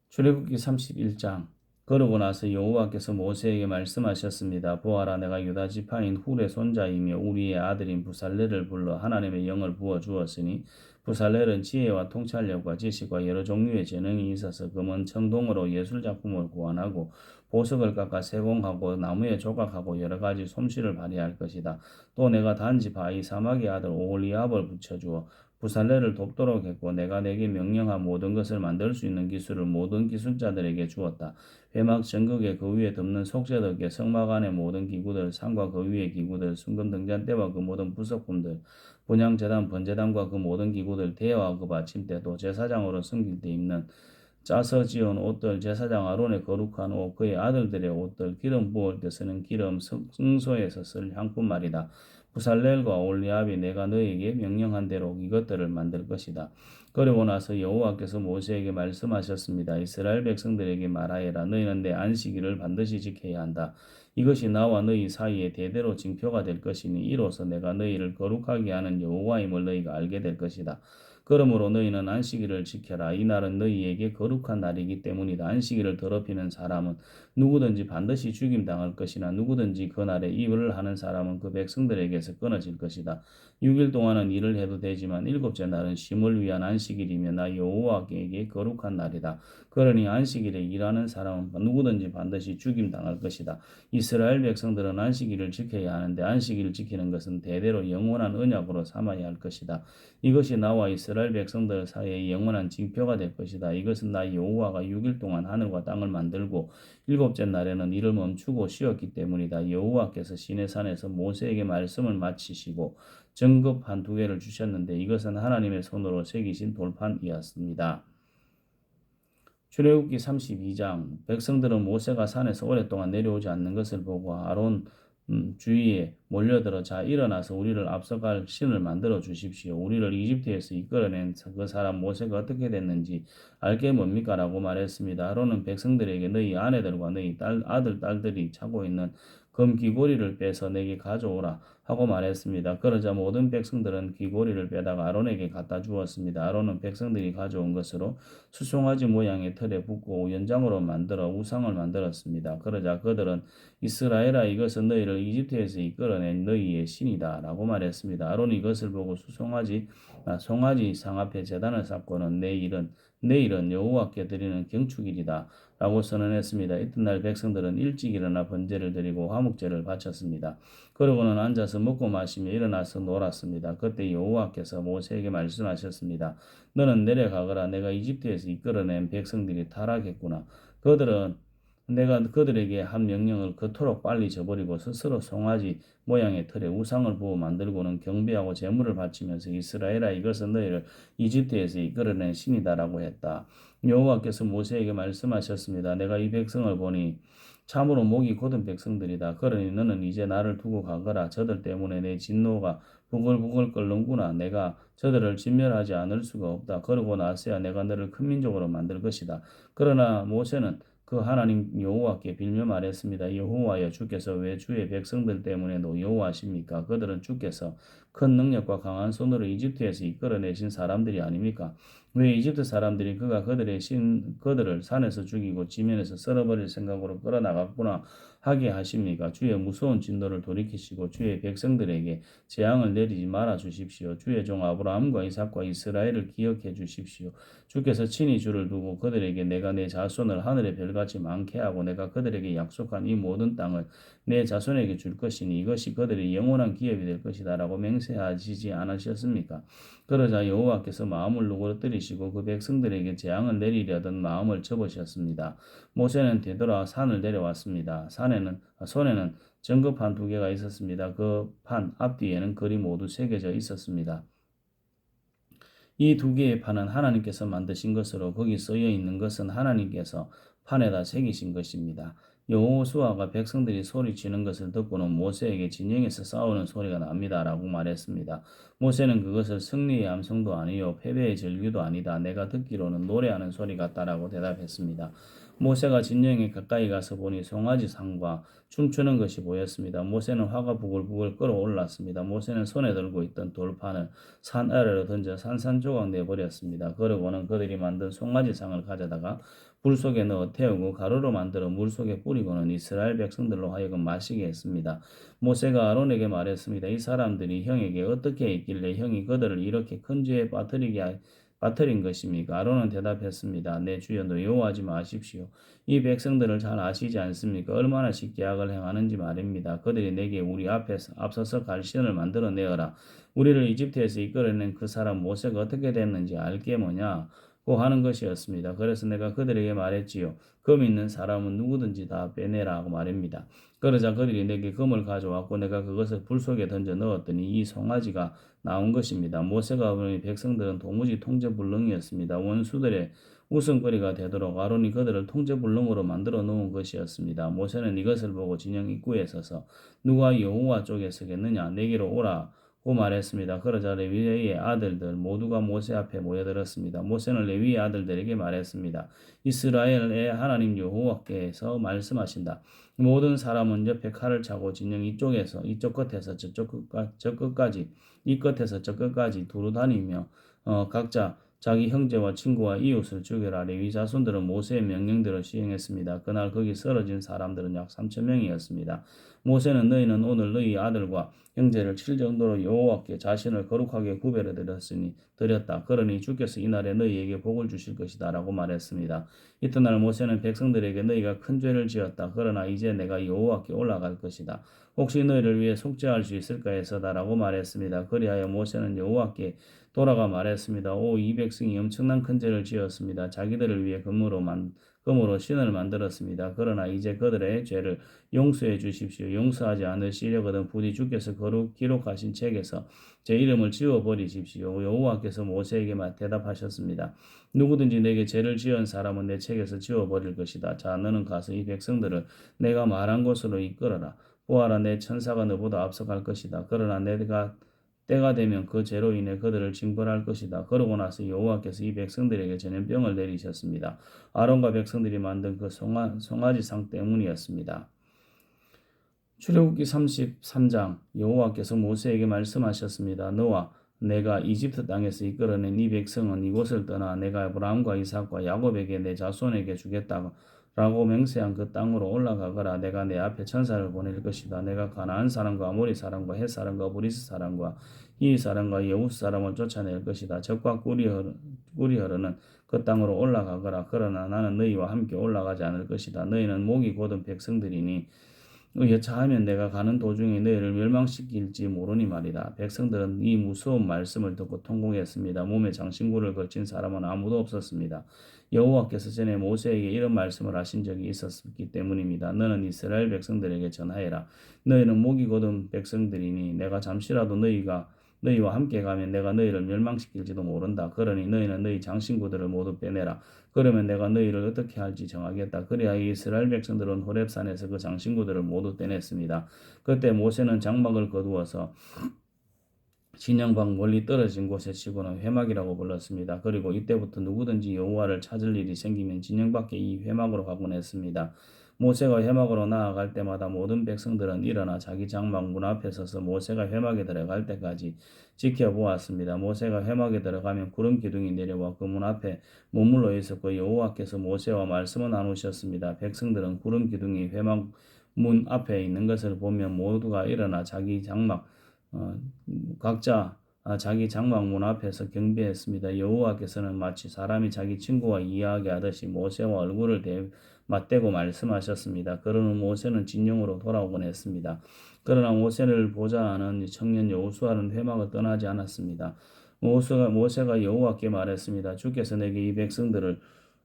출애굽기 31장. 그러고 나서 여호와께서 모세에게 말씀하셨습니다. 보아라, 내가 유다 지파인 훌의 손자이며 우리의 아들인 부살렐을 불러 하나님의 영을 부어 주었으니 부살렐은 지혜와 통찰력과 지식과 여러 종류의 재능이 있어서 금은 청동으로 예술 작품을 구원하고 보석을 깎아 세공하고 나무에 조각하고 여러 가지 솜씨를 발휘할 것이다. 또 내가 단지 바이 사막의 아들 오홀리압을 붙여주어 부살레를 돕도록 했고 내가 내게 명령한 모든 것을 만들 수 있는 기술을 모든 기술자들에게 주었다. 회막 전극에 그 위에 덮는 속죄덕에 성막 안의 모든 기구들 상과 그 위의 기구들 순금 등잔대와 그 모든 부속품들 분향제단 번제단과 그 모든 기구들 대와 그 받침대도 제사장으로 섬길 때 입는 짜서 지은 옷들 제사장 아론의 거룩한 옷 그의 아들들의 옷들 기름 부을 때 쓰는 기름 성소에서 쓸 향품 말이다. 부살렐과 올리압이 내가 너에게 명령한 대로 이것들을 만들 것이다. 그리고 나서 여호와께서 모세에게 말씀하셨습니다. 이스라엘 백성들에게 말하여라. 너희는 내 안식일을 반드시 지켜야 한다. 이것이 나와 너희 사이에 대대로 징표가 될 것이니 이로써 내가 너희를 거룩하게 하는 여호와임을 너희가 알게 될 것이다. 그러므로 너희는 안식일을 지켜라. 이 날은 너희에게 거룩한 날이기 때문이다. 안식일을 더럽히는 사람은 누구든지 반드시 죽임당할 것이나 누구든지 그 날에 일을 하는 사람은 그 백성들에게서 끊어질 것이다. 6일 동안은 일을 해도 되지만 일곱째 날은 쉼을 위한 안식일이며 나 여호와께 거룩한 날이다. 그러니 안식일에 일하는 사람은 누구든지 반드시 죽임당할 것이다. 이스라엘 백성들은 안식일을 지켜야 하는데 안식일을 지키는 것은 대대로 영원한 언약으로 삼아야 할 것이다. 이것이 나와 이스라엘 백성들 사이에 영원한 징표가 될 것이다. 이것은 나 여호와가 6일 동안 하늘과 땅을 만들고 일곱째 날에는 일을 멈추고 쉬었기 때문이다. 여호와께서 시내산에서 모세에게 말씀을 마치시고 정급 한 두 개를 주셨는데 이것은 하나님의 손으로 새기신 돌판이었습니다. 출애굽기 32장. 백성들은 모세가 산에서 오랫동안 내려오지 않는 것을 보고 아론 주위에 몰려들어 자 일어나서 우리를 앞서갈 신을 만들어 주십시오. 우리를 이집트에서 이끌어낸 그 사람 모세가 어떻게 됐는지 알게 뭡니까? 라고 말했습니다. 아론은 백성들에게 너희 아내들과 너희 아들, 딸들이 차고 있는 금 귀고리를 빼서 내게 가져오라 하고 말했습니다. 그러자 모든 백성들은 귀고리를 빼다가 아론에게 갖다 주었습니다. 아론은 백성들이 가져온 것으로 수송아지 모양의 틀에 붓고 연장으로 만들어 우상을 만들었습니다. 그러자 그들은 이스라엘아 이것은 너희를 이집트에서 이끌어낸 너희의 신이다 라고 말했습니다. 아론이 이것을 보고 송아지 상 앞에 제단을 쌓고는 내일은 여호와께 드리는 경축일이다 라고 선언했습니다. 이튿날 백성들은 일찍 일어나 번제를 드리고 화목제를 바쳤습니다. 그러고는 앉아서 먹고 마시며 일어나서 놀았습니다. 그때 여호와께서 모세에게 말씀하셨습니다. 너는 내려가거라. 내가 이집트에서 이끌어낸 백성들이 타락했구나. 내가 그들에게 한 명령을 그토록 빨리 저버리고 스스로 송아지 모양의 틀에 우상을 부어 만들고는 경배하고 제물을 바치면서 이스라엘아 이것은 너희를 이집트에서 이끌어낸 신이다라고 했다. 여호와께서 모세에게 말씀하셨습니다. 내가 이 백성을 보니 참으로 목이 곧은 백성들이다. 그러니 너는 이제 나를 두고 가거라. 저들 때문에 내 진노가 부글부글 끓는구나. 내가 저들을 진멸하지 않을 수가 없다. 그러고 나서야 내가 너를 큰 민족으로 만들 것이다. 그러나 모세는 그 하나님 여호와께 빌며 말했습니다. 여호와여 주께서 왜 주의 백성들 때문에 노여워하십니까? 그들은 주께서 큰 능력과 강한 손으로 이집트에서 이끌어내신 사람들이 아닙니까? 왜 이집트 사람들이 그들을 산에서 죽이고 지면에서 썰어버릴 생각으로 끌어나갔구나 하게 하십니까? 주의 무서운 진노를 돌이키시고 주의 백성들에게 재앙을 내리지 말아 주십시오. 주의 종 아브라함과 이삭과 이스라엘을 기억해 주십시오. 주께서 친히 주를 두고 그들에게 내가 내 자손을 하늘의 별같이 많게 하고 내가 그들에게 약속한 이 모든 땅을 내 자손에게 줄 것이니 이것이 그들의 영원한 기업이 될 것이다 라고 맹세하시지 않으셨습니까? 그러자 여호와께서 마음을 누그러뜨리시고 그 백성들에게 재앙을 내리려던 마음을 접으셨습니다. 모세는 되돌아 산을 내려왔습니다. 손에는 증거판 2개가 있었습니다. 그 판 앞뒤에는 글이 모두 새겨져 있었습니다. 이 2개의 판은 하나님께서 만드신 것으로 거기 쓰여 있는 것은 하나님께서 판에다 새기신 것입니다. 여호수아가 백성들이 소리치는 것을 듣고는 모세에게 진영에서 싸우는 소리가 납니다. 라고 말했습니다. 모세는 그것을 승리의 암송도 아니요 패배의 절규도 아니다. 내가 듣기로는 노래하는 소리 같다라고 대답했습니다. 모세가 진영에 가까이 가서 보니 송아지 상과 춤추는 것이 보였습니다. 모세는 화가 부글부글 끓어올랐습니다. 모세는 손에 들고 있던 돌판을 산 아래로 던져 산산조각 내버렸습니다. 그러고는 그들이 만든 송아지 상을 가져다가 불 속에 넣어 태우고 가루로 만들어 물 속에 뿌리고는 이스라엘 백성들로 하여금 마시게 했습니다. 모세가 아론에게 말했습니다. 이 사람들이 형에게 어떻게 했길래 형이 그들을 이렇게 큰 죄에 빠뜨린 것입니까? 아론은 대답했습니다. 내 주여 노여워하지 마십시오. 이 백성들을 잘 아시지 않습니까? 얼마나 쉽게 악을 행하는지 말입니다. 그들이 내게 우리 앞에서 앞서서 갈 신을 만들어내어라. 우리를 이집트에서 이끌어낸 그 사람 모세가 어떻게 됐는지 알게 뭐냐? 고 하는 것이었습니다. 그래서 내가 그들에게 말했지요. 금 있는 사람은 누구든지 다 빼내라 하고 말입니다. 그러자 그들이 내게 금을 가져왔고 내가 그것을 불 속에 던져 넣었더니 이 송아지가 나온 것입니다. 모세가 보니 백성들은 도무지 통제불능이었습니다. 원수들의 웃음거리가 되도록 아론이 그들을 통제불능으로 만들어 놓은 것이었습니다. 모세는 이것을 보고 진영 입구에 서서 누가 여호와 쪽에 서겠느냐 내게로 오라 고 말했습니다. 그러자 레위의 아들들 모두가 모세 앞에 모여들었습니다. 모세는 레위의 아들들에게 말했습니다. 이스라엘의 하나님 여호와께서 말씀하신다. 모든 사람은 옆에 칼을 차고 진영 이쪽 끝에서 저 끝까지 이 끝에서 저 끝까지 두루 다니며 각자 자기 형제와 친구와 이웃을 죽여라. 레위 자손들은 모세의 명령대로 시행했습니다. 그날 거기 쓰러진 사람들은 약 3,000명이었습니다. 모세는 너희는 오늘 너희 아들과 형제를 칠 정도로 여호와께 자신을 거룩하게 구별해 드렸다. 그러니 주께서 이날에 너희에게 복을 주실 것이다 라고 말했습니다. 이튿날 모세는 백성들에게 너희가 큰 죄를 지었다. 그러나 이제 내가 여호와께 올라갈 것이다. 혹시 너희를 위해 속죄할 수 있을까 해서다 라고 말했습니다. 그리하여 모세는 여호와께 돌아가 말했습니다. 이 백성이 엄청난 큰 죄를 지었습니다. 자기들을 위해 금으로 신을 만들었습니다. 그러나 이제 그들의 죄를 용서해 주십시오. 용서하지 않으시려거든 부디 주께서 기록하신 책에서 제 이름을 지워버리십시오. 여호와께서 모세에게 대답하셨습니다. 누구든지 내게 죄를 지은 사람은 내 책에서 지워버릴 것이다. 자, 너는 가서 이 백성들을 내가 말한 곳으로 이끌어라. 보아라, 내 천사가 너보다 앞서갈 것이다. 그러나 내가 때가 되면 그 죄로 인해 그들을 징벌할 것이다. 그러고 나서 여호와께서 이 백성들에게 전염병을 내리셨습니다. 아론과 백성들이 만든 그 송아지상 때문이었습니다. 출애굽기 33장 여호와께서 모세에게 말씀하셨습니다. 너와 내가 이집트 땅에서 이끌어낸 이 백성은 이곳을 떠나 내가 아브라함과 이삭과 야곱에게 내 자손에게 라고 맹세한 그 땅으로 올라가거라. 내가 내 앞에 천사를 보낼 것이다. 내가 가나안 사람과 아모리 사람과 헷 사람과 브리스 사람과 히 사람과 여우스 사람을 쫓아낼 것이다. 적과 꿀이 흐르는 그 땅으로 올라가거라. 그러나 나는 너희와 함께 올라가지 않을 것이다. 너희는 목이 곧은 백성들이니 여차하면 내가 가는 도중에 너희를 멸망시킬지 모르니 말이다. 백성들은 이 무서운 말씀을 듣고 통곡했습니다. 몸에 장신구를 걸친 사람은 아무도 없었습니다. 여호와께서 전에 모세에게 이런 말씀을 하신 적이 있었기 때문입니다. 너는 이스라엘 백성들에게 전하여라. 너희는 목이 곧은 백성들이니 내가 잠시라도 너희와 함께 가면 내가 너희를 멸망시킬지도 모른다. 그러니 너희는 너희 장신구들을 모두 빼내라. 그러면 내가 너희를 어떻게 할지 정하겠다. 그래야 이스라엘 백성들은 호렙산에서 그 장신구들을 모두 떼냈습니다. 그때 모세는 장막을 거두어서 진영방 멀리 떨어진 곳에 치고는 회막이라고 불렀습니다. 그리고 이때부터 누구든지 여호와를 찾을 일이 생기면 진영 밖에 이 회막으로 가곤 했습니다. 모세가 회막으로 나아갈 때마다 모든 백성들은 일어나 자기 장막 문 앞에 서서 모세가 회막에 들어갈 때까지 지켜보았습니다. 모세가 회막에 들어가면 구름 기둥이 내려와 그 문 앞에 머물러 있었고 여호와께서 모세와 말씀을 나누셨습니다. 백성들은 구름 기둥이 회막 문 앞에 있는 것을 보면 모두가 일어나 각자 자기 장막문 앞에서 경배했습니다. 여호와께서는 마치 사람이 자기 친구와 이야기하듯이 모세와 얼굴을 맞대고 말씀하셨습니다. 그러나 모세는 진영으로 돌아오곤 했습니다. 그러나 모세를 보자 하는 청년 여호수아는 회막을 떠나지 않았습니다. 모세가 여호와께 말했습니다. 주께서 내게 이 백성들을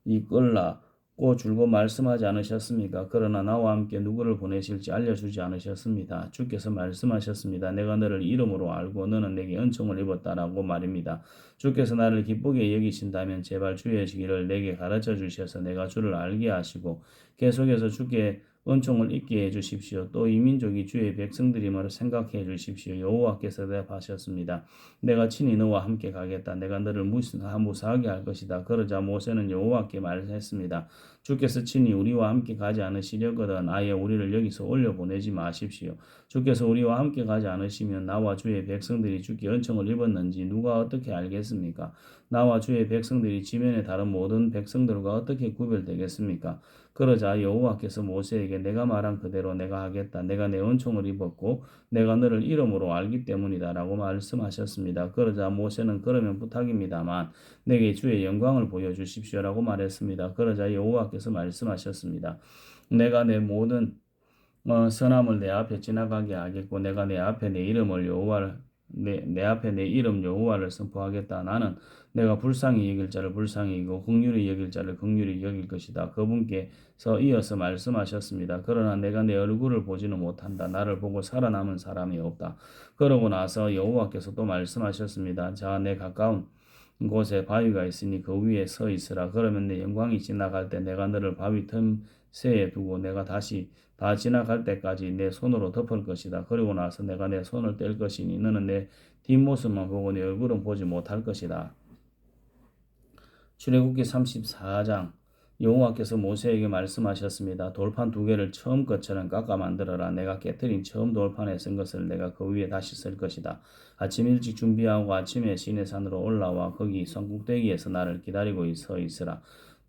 이끌라 고 줄곧 말씀하지 않으셨습니까? 그러나 나와 함께 누구를 보내실지 알려주지 않으셨습니다. 주께서 말씀하셨습니다. 내가 너를 이름으로 알고 너는 내게 은총을 입었다라고 말입니다. 주께서 나를 기쁘게 여기신다면 제발 주의 길을 내게 가르쳐 주셔서 내가 주를 알게 하시고 계속해서 주께 은총을 잊게 해주십시오. 또 이 민족이 주의 백성들임을 생각해 주십시오. 여호와께서 대답하셨습니다. 내가 친히 너와 함께 가겠다. 내가 너를 무사하게 할 것이다. 그러자 모세는 여호와께 말했습니다. 주께서 친히 우리와 함께 가지 않으시려거든 아예 우리를 여기서 올려보내지 마십시오. 주께서 우리와 함께 가지 않으시면 나와 주의 백성들이 주께 은총을 입었는지 누가 어떻게 알겠습니까? 나와 주의 백성들이 지면에 다른 모든 백성들과 어떻게 구별되겠습니까? 그러자 여호와께서 모세에게 내가 말한 그대로 내가 하겠다. 내가 내 은총을 입었고 내가 너를 이름으로 알기 때문이다 라고 말씀하셨습니다. 그러자 모세는 그러면 부탁입니다만 내게 주의 영광을 보여주십시오라고 말했습니다. 그러자 여호와께서 말씀하셨습니다. 내가 내 모든 선함을 내 앞에 지나가게 하겠고 내가 내 앞에 내 이름을 내 앞에 내 이름 여호와를 선포하겠다. 나는 내가 불쌍히 여길 자를 불쌍히 여기고 긍휼히 여길 자를 긍휼히 여길 것이다. 그분께서 이어서 말씀하셨습니다. 그러나 내가 내 얼굴을 보지는 못한다. 나를 보고 살아남은 사람이 없다. 그러고 나서 여호와께서 또 말씀하셨습니다. 자, 내 가까운 곳에 바위가 있으니 그 위에 서 있으라. 그러면 내 영광이 지나갈 때 내가 너를 바위 틈새에 두고 내가 다시 다 지나갈 때까지 내 손으로 덮을 것이다. 그리고 나서 내가 내 손을 뗄 것이니 너는 내 뒷모습만 보고 내 얼굴은 보지 못할 것이다. 출애굽기 34장 여호와께서 모세에게 말씀하셨습니다. 돌판 2개를 처음 것처럼 깎아 만들어라. 내가 깨트린 처음 돌판에 쓴 것을 내가 그 위에 다시 쓸 것이다. 아침 일찍 준비하고 아침에 시내산으로 올라와 거기 성국대기에서 나를 기다리고 서 있으라.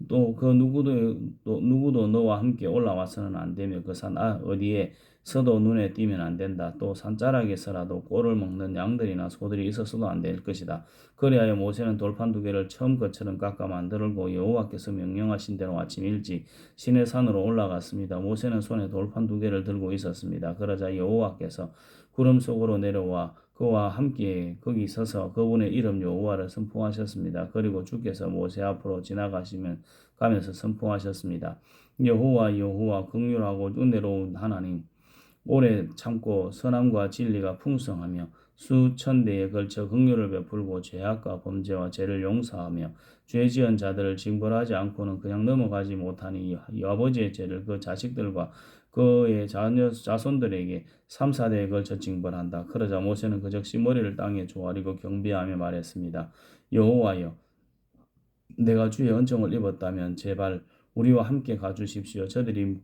또 누구도 너와 함께 올라와서는 안 되며 그 산 어디에 서도 눈에 띄면 안 된다. 또 산자락에서라도 꼴을 먹는 양들이나 소들이 있어서도 안 될 것이다. 그리하여 모세는 돌판 2개를 처음 것처럼 깎아 만들고 여호와께서 명령하신 대로 아침 일찍 시내산으로 올라갔습니다. 모세는 손에 돌판 2개를 들고 있었습니다. 그러자 여호와께서 구름 속으로 내려와 그와 함께 거기 서서 그분의 이름 여호와를 선포하셨습니다. 그리고 주께서 모세 앞으로 가면서 선포하셨습니다. 여호와 여호와 긍휼하고 은혜로운 하나님 오래 참고 선함과 진리가 풍성하며 수천 대에 걸쳐 긍휼을 베풀고 죄악과 범죄와 죄를 용서하며 죄 지은 자들을 징벌하지 않고는 그냥 넘어가지 못하니 아버지의 죄를 그 자식들과 그의 자손들에게 3, 4대에 걸쳐 징벌한다. 그러자 모세는 그 즉시 머리를 땅에 조아리고 경배하며 말했습니다. 여호와여 내가 주의 은총을 입었다면 제발 우리와 함께 가주십시오. 저들이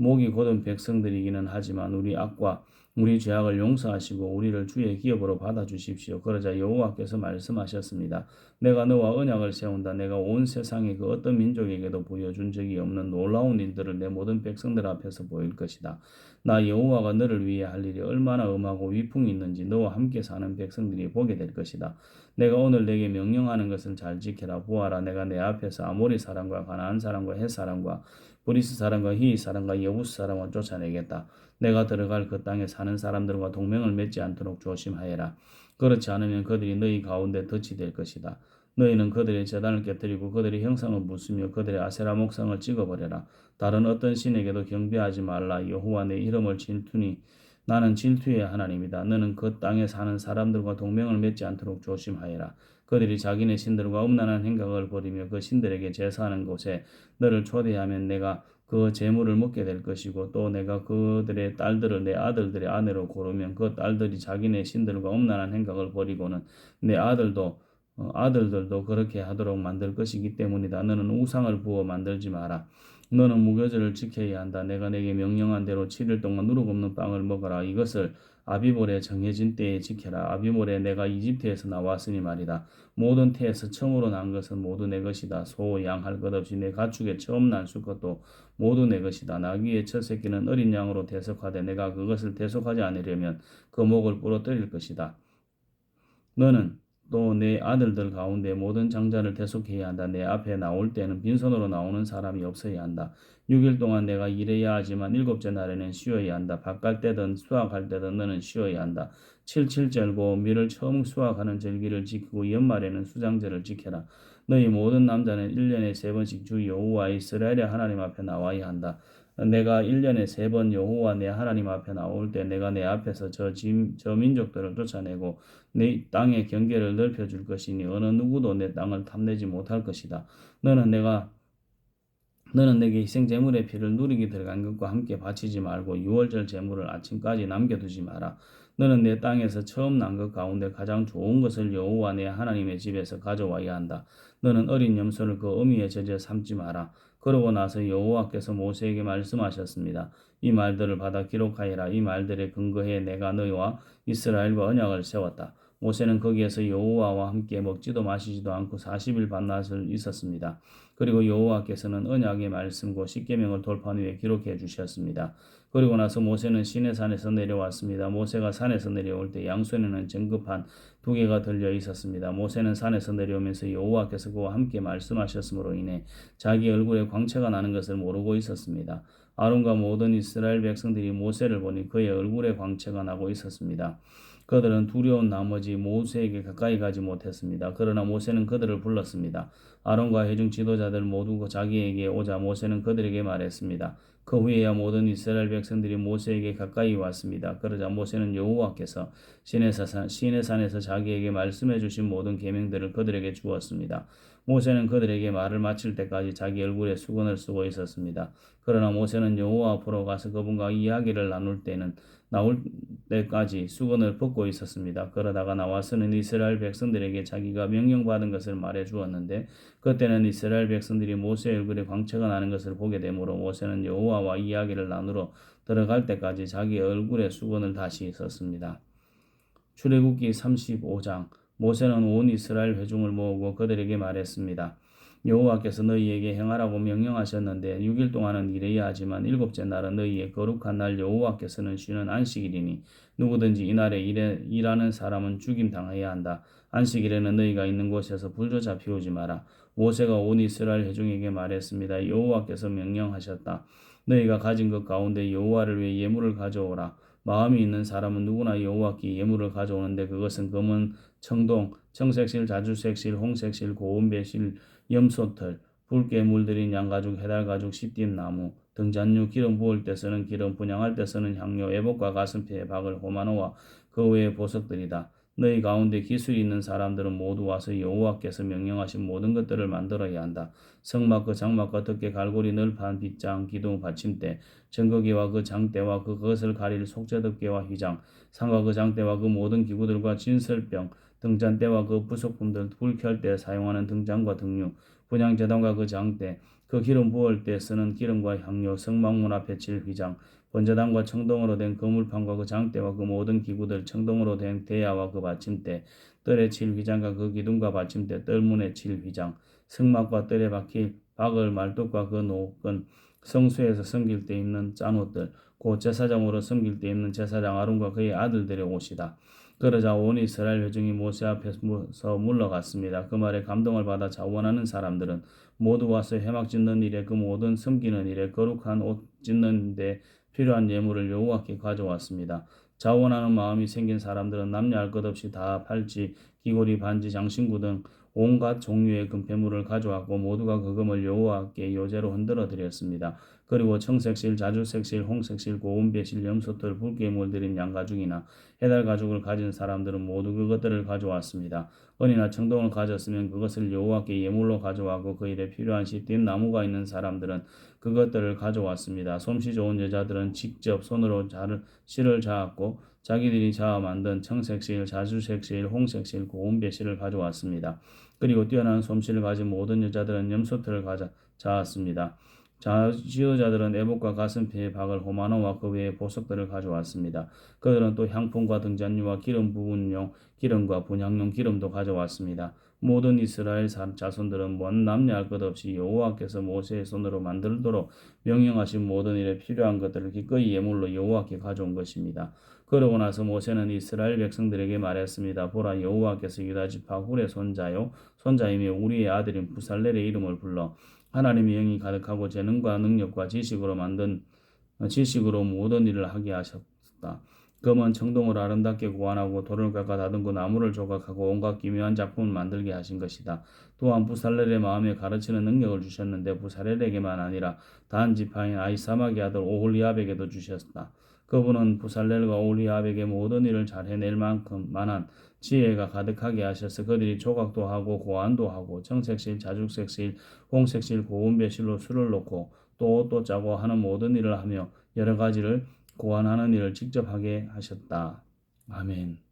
목이 곧은 백성들이기는 하지만 우리 악과 우리 죄악을 용서하시고 우리를 주의 기업으로 받아주십시오. 그러자 여호와께서 말씀하셨습니다. 내가 너와 언약을 세운다. 내가 온 세상의 그 어떤 민족에게도 보여준 적이 없는 놀라운 일들을 내 모든 백성들 앞에서 보일 것이다. 나 여호와가 너를 위해 할 일이 얼마나 음하고 위풍이 있는지 너와 함께 사는 백성들이 보게 될 것이다. 내가 오늘 내게 명령하는 것을 잘 지켜라. 보아라, 내가 내 앞에서 아모리 사람과 가나안 사람과 헷 사람과 브리스 사람과 히위 사람과 여부스 사람을 쫓아내겠다. 내가 들어갈 그 땅에 사는 사람들과 동맹을 맺지 않도록 조심하여라. 그렇지 않으면 그들이 너희 가운데 덫이 될 것이다. 너희는 그들의 제단을 깨뜨리고 그들의 형상을 부수며 그들의 아세라 목상을 찍어버려라. 다른 어떤 신에게도 경배하지 말라. 여호와 내 이름을 질투니 나는 질투의 하나님이다. 너는 그 땅에 사는 사람들과 동맹을 맺지 않도록 조심하여라. 그들이 자기네 신들과 음란한 행각을 벌이며 그 신들에게 제사하는 곳에 너를 초대하면 내가 그 재물을 먹게 될 것이고 또 내가 그들의 딸들을 내 아들들의 아내로 고르면 그 딸들이 자기네 신들과 음란한 행각을 벌이고는 내 아들들도 그렇게 하도록 만들 것이기 때문이다. 너는 우상을 부어 만들지 마라. 너는 무교절을 지켜야 한다. 내가 내게 명령한 대로 7일 동안 누룩 없는 빵을 먹어라. 이것을 아비볼에 정해진 때에 지켜라. 아비볼에 내가 이집트에서 나왔으니 말이다. 모든 태에서 처음으로 난 것은 모두 내 것이다. 소, 양 할 것 없이 내 가축에 처음 난 수컷도 모두 내 것이다. 나귀의 첫 새끼는 어린 양으로 대속하되 내가 그것을 대속하지 않으려면 그 목을 부러뜨릴 것이다. 너는 또 내 아들들 가운데 모든 장자를 대속해야 한다. 내 앞에 나올 때는 빈손으로 나오는 사람이 없어야 한다. 6일 동안 내가 일해야 하지만 일곱째 날에는 쉬어야 한다. 밭갈 때든 수확할 때든 너는 쉬어야 한다. 77절고 밀을 처음 수확하는 절기를 지키고 연말에는 수장절을 지켜라. 너희 모든 남자는 1년에 3번씩 주 여호와 이스라엘의 하나님 앞에 나와야 한다. 내가 1년에 3번 여호와 내 하나님 앞에 나올 때 내가 내 앞에서 저 민족들을 쫓아내고 내 땅의 경계를 넓혀줄 것이니 어느 누구도 내 땅을 탐내지 못할 것이다. 너는 내게 희생 제물의 피를 누리기 들어간 것과 함께 바치지 말고 유월절 제물을 아침까지 남겨두지 마라. 너는 내 땅에서 처음 난 것 가운데 가장 좋은 것을 여호와 내 하나님의 집에서 가져와야 한다. 너는 어린 염소를 그 어미의 젖에 삼지 마라. 그러고 나서 여호와께서 모세에게 말씀하셨습니다. 이 말들을 받아 기록하여라. 이 말들에 근거해 내가 너희와 이스라엘과 언약을 세웠다. 모세는 거기에서 여호와와 함께 먹지도 마시지도 않고 40일 밤낮을 있었습니다. 그리고 여호와께서는 언약의 말씀과 십계명을 돌판 위에 기록해 주셨습니다. 그리고 나서 모세는 시내산에서 내려왔습니다. 모세가 산에서 내려올 때 양손에는 정금판 2개가 들려 있었습니다. 모세는 산에서 내려오면서 여호와께서 그와 함께 말씀하셨으므로 인해 자기 얼굴에 광채가 나는 것을 모르고 있었습니다. 아론과 모든 이스라엘 백성들이 모세를 보니 그의 얼굴에 광채가 나고 있었습니다. 그들은 두려운 나머지 모세에게 가까이 가지 못했습니다. 그러나 모세는 그들을 불렀습니다. 아론과 회중 지도자들 모두 자기에게 오자 모세는 그들에게 말했습니다. 그 후에야 모든 이스라엘 백성들이 모세에게 가까이 왔습니다. 그러자 모세는 여호와께서 시내산에서 자기에게 말씀해 주신 모든 계명들을 그들에게 주었습니다. 모세는 그들에게 말을 마칠 때까지 자기 얼굴에 수건을 쓰고 있었습니다. 그러나 모세는 여호와 앞으로 가서 그분과 이야기를 나올 때까지 수건을 벗고 있었습니다. 그러다가 나와서는 이스라엘 백성들에게 자기가 명령받은 것을 말해 주었는데 그때는 이스라엘 백성들이 모세의 얼굴에 광채가 나는 것을 보게 되므로 모세는 여호와와 이야기를 나누러 들어갈 때까지 자기 얼굴에 수건을 다시 썼습니다. 출애굽기 35장 모세는 온 이스라엘 회중을 모으고 그들에게 말했습니다. 여호와께서 너희에게 행하라고 명령하셨는데 6일 동안은 일해야 하지만 일곱째 날은 너희의 거룩한 날 여호와께서는 쉬는 안식일이니 누구든지 이날에 일하는 사람은 죽임당해야 한다. 안식일에는 너희가 있는 곳에서 불조차 피우지 마라. 모세가 온 이스라엘 회중에게 말했습니다. 여호와께서 명령하셨다. 너희가 가진 것 가운데 여호와를 위해 예물을 가져오라. 마음이 있는 사람은 누구나 여호와께 예물을 가져오는데 그것은 금은 청동, 청색실, 자주색실, 홍색실, 고운배실, 염소털, 붉게 물들인 양가죽, 해달가죽, 시띠나무, 등잔류, 기름 부을 때 쓰는 기름, 분향할 때 쓰는 향료, 애복과 가슴뼈에 박을 호마노와 그 외의 보석들이다. 너희 가운데 기술이 있는 사람들은 모두 와서 여호와께서 명령하신 모든 것들을 만들어야 한다. 성막 그 장막과 덮개 갈고리 널판 빗장 기둥 받침대 정거기와 그 장대와 그것을 가릴 속죄덮개와 휘장 상과 그 장대와 그 모든 기구들과 진설병 등잔대와 그 부속품들 불 켤 때 사용하는 등잔과 등류 분향제단과 그 장대 그 기름 부을 때 쓰는 기름과 향료, 성막문 앞에 칠 휘장, 번제단과 청동으로 된 거물판과 그 장대와 그 모든 기구들, 청동으로 된 대야와 그 받침대, 뜰에 칠 휘장과 그 기둥과 받침대, 뜰문에 칠 휘장, 성막과 뜰에 박힐 박을 말뚝과 그 노끈, 성소에서 섬길 때 입는 짠옷들, 곧 제사장으로 섬길 때 입는 제사장 아론과 그의 아들들의 옷이다. 그러자 온 이스라엘 회중이 모세 앞에서 물러갔습니다. 그 말에 감동을 받아 자원하는 사람들은 모두 와서 회막 짓는 일에 그 모든 섬기는 일에 거룩한 옷 짓는 데 필요한 예물을 여호와께 가져왔습니다. 자원하는 마음이 생긴 사람들은 남녀 할 것 없이 다 팔찌, 귀고리, 반지, 장신구 등 온갖 종류의 금폐물을 가져왔고 모두가 그 금을 여호와께 요제로 흔들어 드렸습니다. 그리고 청색실, 자주색실, 홍색실, 고운배실, 염소털, 붉게 물들인 양가죽이나 해달 가죽을 가진 사람들은 모두 그것들을 가져왔습니다. 은이나 청동을 가졌으면 그것을 여호와께 예물로 가져와고 그 일에 필요한 시띠 나무가 있는 사람들은 그것들을 가져왔습니다. 솜씨 좋은 여자들은 직접 손으로 실을 자았고 자기들이 자아 만든 청색실, 자주색실, 홍색실, 고운배실을 가져왔습니다. 그리고 뛰어난 솜씨를 가진 모든 여자들은 염소털을 자았습니다. 지효자들은 애복과 가슴피의 박을 호마노와 그 외의 보석들을 가져왔습니다. 그들은 또 향품과 등잔류와 기름 부분용 기름과 분향용 기름도 가져왔습니다. 모든 이스라엘 자손들은 먼 남녀 할 것 없이 여호와께서 모세의 손으로 만들도록 명령하신 모든 일에 필요한 것들을 기꺼이 예물로 여호와께 가져온 것입니다. 그러고 나서 모세는 이스라엘 백성들에게 말했습니다. 보라, 여호와께서 유다 지파 훌의 손자이며 우리의 아들인 부살렐의 이름을 불러 하나님의 영이 가득하고 재능과 능력과 지식으로 모든 일을 하게 하셨다. 금은 청동을 아름답게 고안하고 돌을 깎아 다듬고 나무를 조각하고 온갖 기묘한 작품을 만들게 하신 것이다. 또한 부살렐의 마음에 가르치는 능력을 주셨는데 부살렐에게만 아니라 단 지파인 아히사막의 아들 오홀리압에게도 주셨다. 그분은 부살렐과 오홀리압에게 모든 일을 잘 해낼 만한 지혜가 가득하게 하셔서 그들이 조각도 하고 고안도 하고 청색실, 자죽색실, 홍색실, 고운배실로 술을 놓고 또 옷도 짜고 하는 모든 일을 하며 여러 가지를 고안하는 일을 직접 하게 하셨다. 아멘.